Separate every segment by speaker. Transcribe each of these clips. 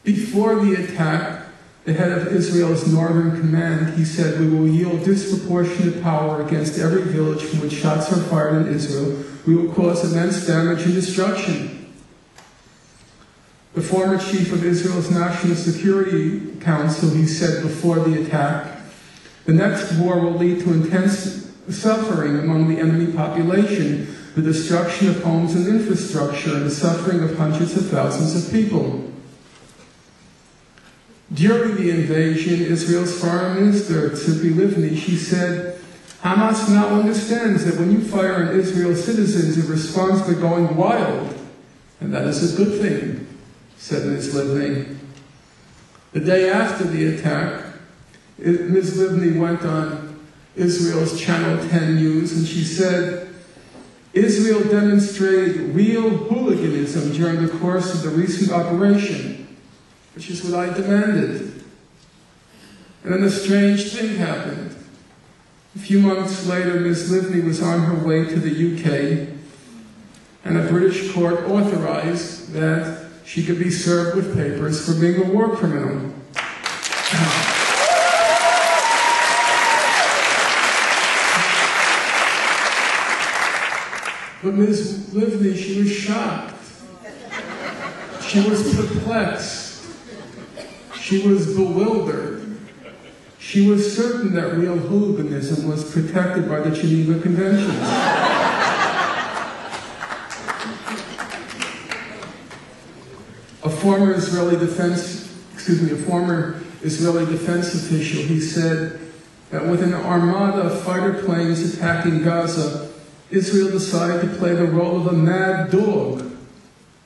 Speaker 1: Before the attack, the head of Israel's northern command, he said, "We will yield disproportionate power against every village from which shots are fired in Israel. We will cause immense damage and destruction." The former chief of Israel's National Security Council, he said before the attack, "The next war will lead to intense suffering among the enemy population, the destruction of homes and infrastructure, and the suffering of hundreds of thousands of people." During the invasion, Israel's foreign minister, Tzipi Livni, she said, "Hamas now understands that when you fire on Israel's citizens, it responds by going wild, and that is a good thing," said Ms. Livni. The day after the attack, Ms. Livni went on Israel's Channel 10 News, and she said, "Israel demonstrated real hooliganism during the course of the recent operation, which is what I demanded." And then a strange thing happened. A few months later, Ms. Livni was on her way to the UK, and a British court authorized that she could be served with papers for being a war criminal. But Ms. Livni, she was shocked. She was perplexed. She was bewildered. She was certain that real hooliganism was protected by the Geneva Conventions. A former Israeli defense official, he said that with an armada of fighter planes attacking Gaza, Israel decided to play the role of a mad dog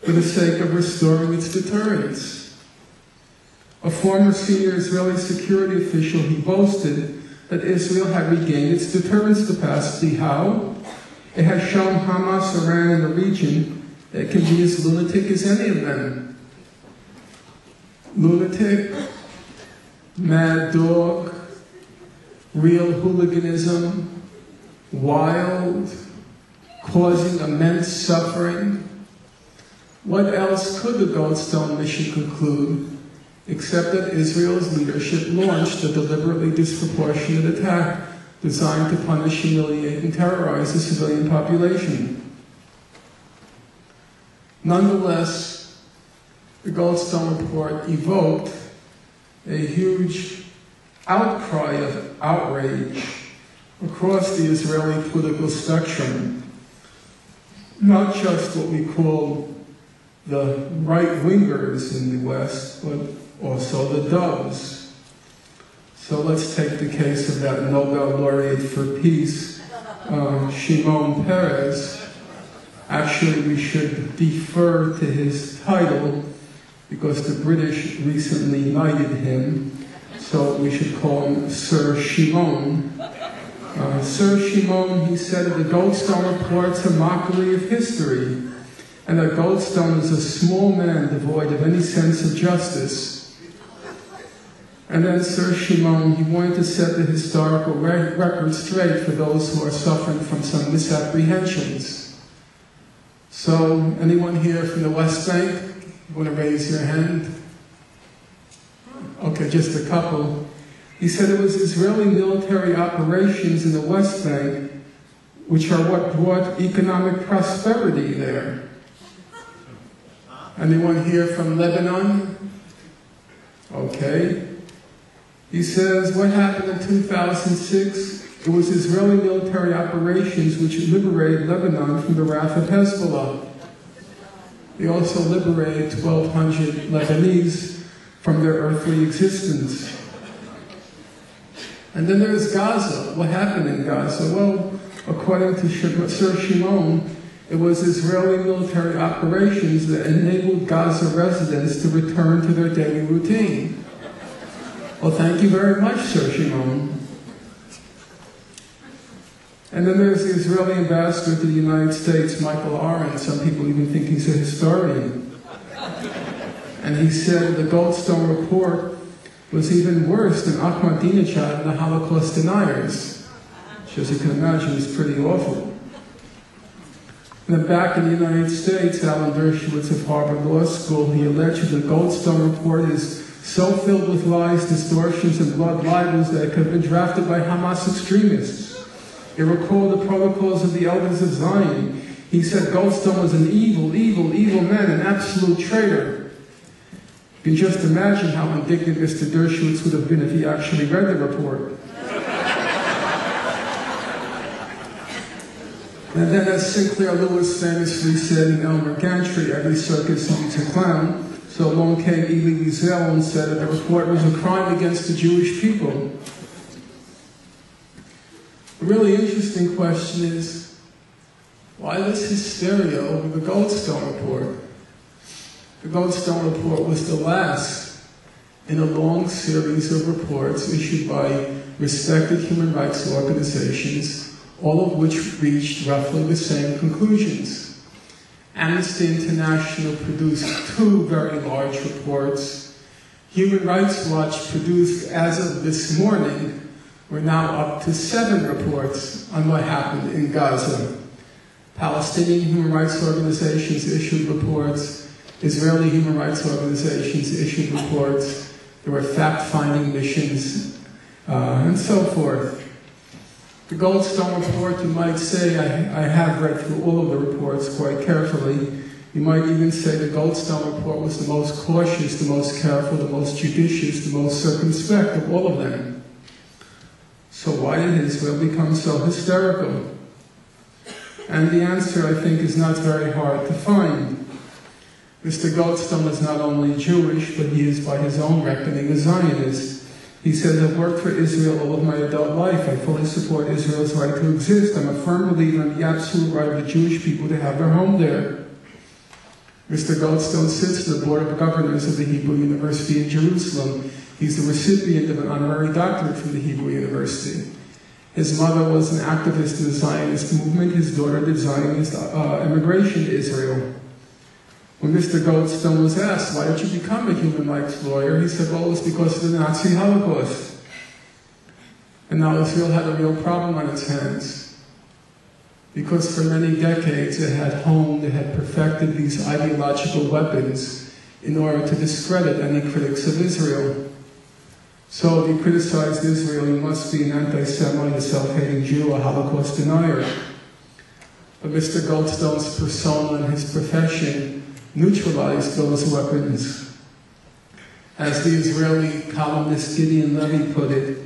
Speaker 1: for the sake of restoring its deterrence. A former senior Israeli security official, he boasted that Israel had regained its deterrence capacity. How? It has shown Hamas, Iran, and the region that it can be as lunatic as any of them. Lunatic, mad dog, real hooliganism, wild, causing immense suffering. What else could the Goldstone mission conclude except that Israel's leadership launched a deliberately disproportionate attack designed to punish, humiliate, and terrorize the civilian population? Nonetheless, the Goldstone report evoked a huge outcry of outrage across the Israeli political spectrum. Not just what we call the right-wingers in the West, but also the doves. So let's take the case of that Nobel laureate for peace, Shimon Peres. Actually, we should defer to his title because the British recently knighted him, so we should call him Sir Shimon. Sir Shimon, he said that the Goldstone report's a mockery of history, and that Goldstone is a small man devoid of any sense of justice. And then Sir Shimon, he wanted to set the historical record straight for those who are suffering from some misapprehensions. So, anyone here from the West Bank? You want to raise your hand? Okay, just a couple. He said it was Israeli military operations in the West Bank which are what brought economic prosperity there. Anyone here from Lebanon? Okay. He says, what happened in 2006? It was Israeli military operations which liberated Lebanon from the wrath of Hezbollah. They also liberated 1,200 Lebanese from their earthly existence. And then there's Gaza. What happened in Gaza? Well, according to Sir Shimon, it was Israeli military operations that enabled Gaza residents to return to their daily routine. Well, thank you very much, Sir Shimon. And then there's the Israeli ambassador to the United States, Michael Oren. Some people even think he's a historian. And he said the Goldstone report was even worse than Ahmadinejad and the Holocaust deniers, which, as you can imagine, is pretty awful. And then back in the United States, Alan Dershowitz of Harvard Law School, he alleged the Goldstone Report is so filled with lies, distortions, and blood libels that it could have been drafted by Hamas extremists. It recalled the protocols of the elders of Zion. He said Goldstone was an evil, evil, evil man, an absolute traitor. You can just imagine how indignant Mr. Dershowitz would have been if he actually read the report. And then, as Sinclair Lewis famously said in Elmer Gantry, every circus needs a clown. So along came Elie Wiesel and said that the report was a crime against the Jewish people. The really interesting question is, why this hysteria over the Goldstone Report? The Goldstone Report was the last in a long series of reports issued by respected human rights organizations, all of which reached roughly the same conclusions. Amnesty International produced 2 very large reports. Human Rights Watch produced, as of this morning, we're now up to 7 reports on what happened in Gaza. Palestinian human rights organizations issued reports. Israeli human rights organizations issued reports. There were fact-finding missions, and so forth. The Goldstone Report, you might say, I have read through all of the reports quite carefully. You might even say the Goldstone Report was the most cautious, the most careful, the most judicious, the most circumspect of all of them. So why did Israel become so hysterical? And the answer, I think, is not very hard to find. Mr. Goldstone is not only Jewish, but he is, by his own reckoning, a Zionist. He says, I've worked for Israel all of my adult life. I fully support Israel's right to exist. I'm a firm believer in the absolute right of the Jewish people to have their home there. Mr. Goldstone sits on the Board of Governors of the Hebrew University in Jerusalem. He's the recipient of an honorary doctorate from the Hebrew University. His mother was an activist in the Zionist movement. His daughter did Zionist immigration to Israel. When Mr. Goldstone was asked, why did you become a human rights lawyer? He said, well, it was because of the Nazi Holocaust. And now Israel had a real problem on its hands. Because for many decades it had honed, it had perfected these ideological weapons in order to discredit any critics of Israel. So if you criticized Israel, you must be an anti-Semite, a self-hating Jew, a Holocaust denier. But Mr. Goldstone's persona and his profession neutralized those weapons. As the Israeli columnist Gideon Levy put it,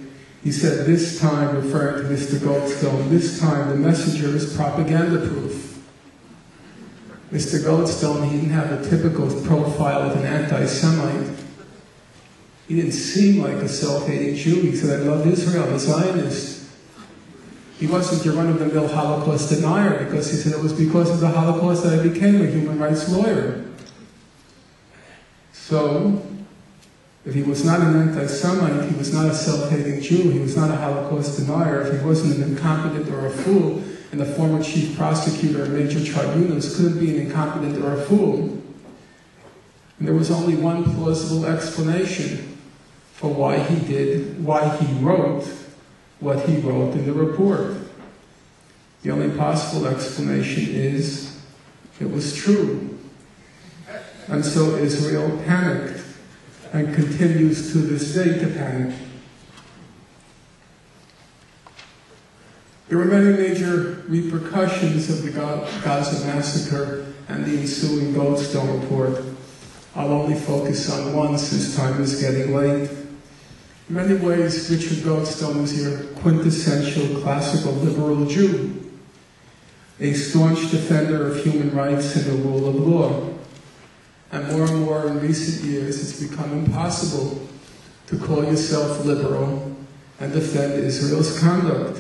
Speaker 1: he said, this time, referring to Mr. Goldstone, this time the messenger is propaganda-proof. Mr. Goldstone, he didn't have a typical profile of an anti-Semite. He didn't seem like a self-hating Jew. He said, I love Israel, a Zionist. He wasn't your run-of-the-mill Holocaust denier, because he said it was because of the Holocaust that I became a human rights lawyer. So, if he was not an anti-Semite, he was not a self-hating Jew, he was not a Holocaust denier, if he wasn't an incompetent or a fool, and the former chief prosecutor and major tribunals couldn't be an incompetent or a fool. And there was only one plausible explanation for why he wrote what he wrote in the report. The only possible explanation is it was true. And so Israel panicked and continues to this day to panic. There were many major repercussions of the Gaza massacre and the ensuing Goldstone report. I'll only focus on one since time is getting late. In many ways, Richard Goldstone is your quintessential classical liberal Jew, a staunch defender of human rights and the rule of law. And more in recent years, it's become impossible to call yourself liberal and defend Israel's conduct.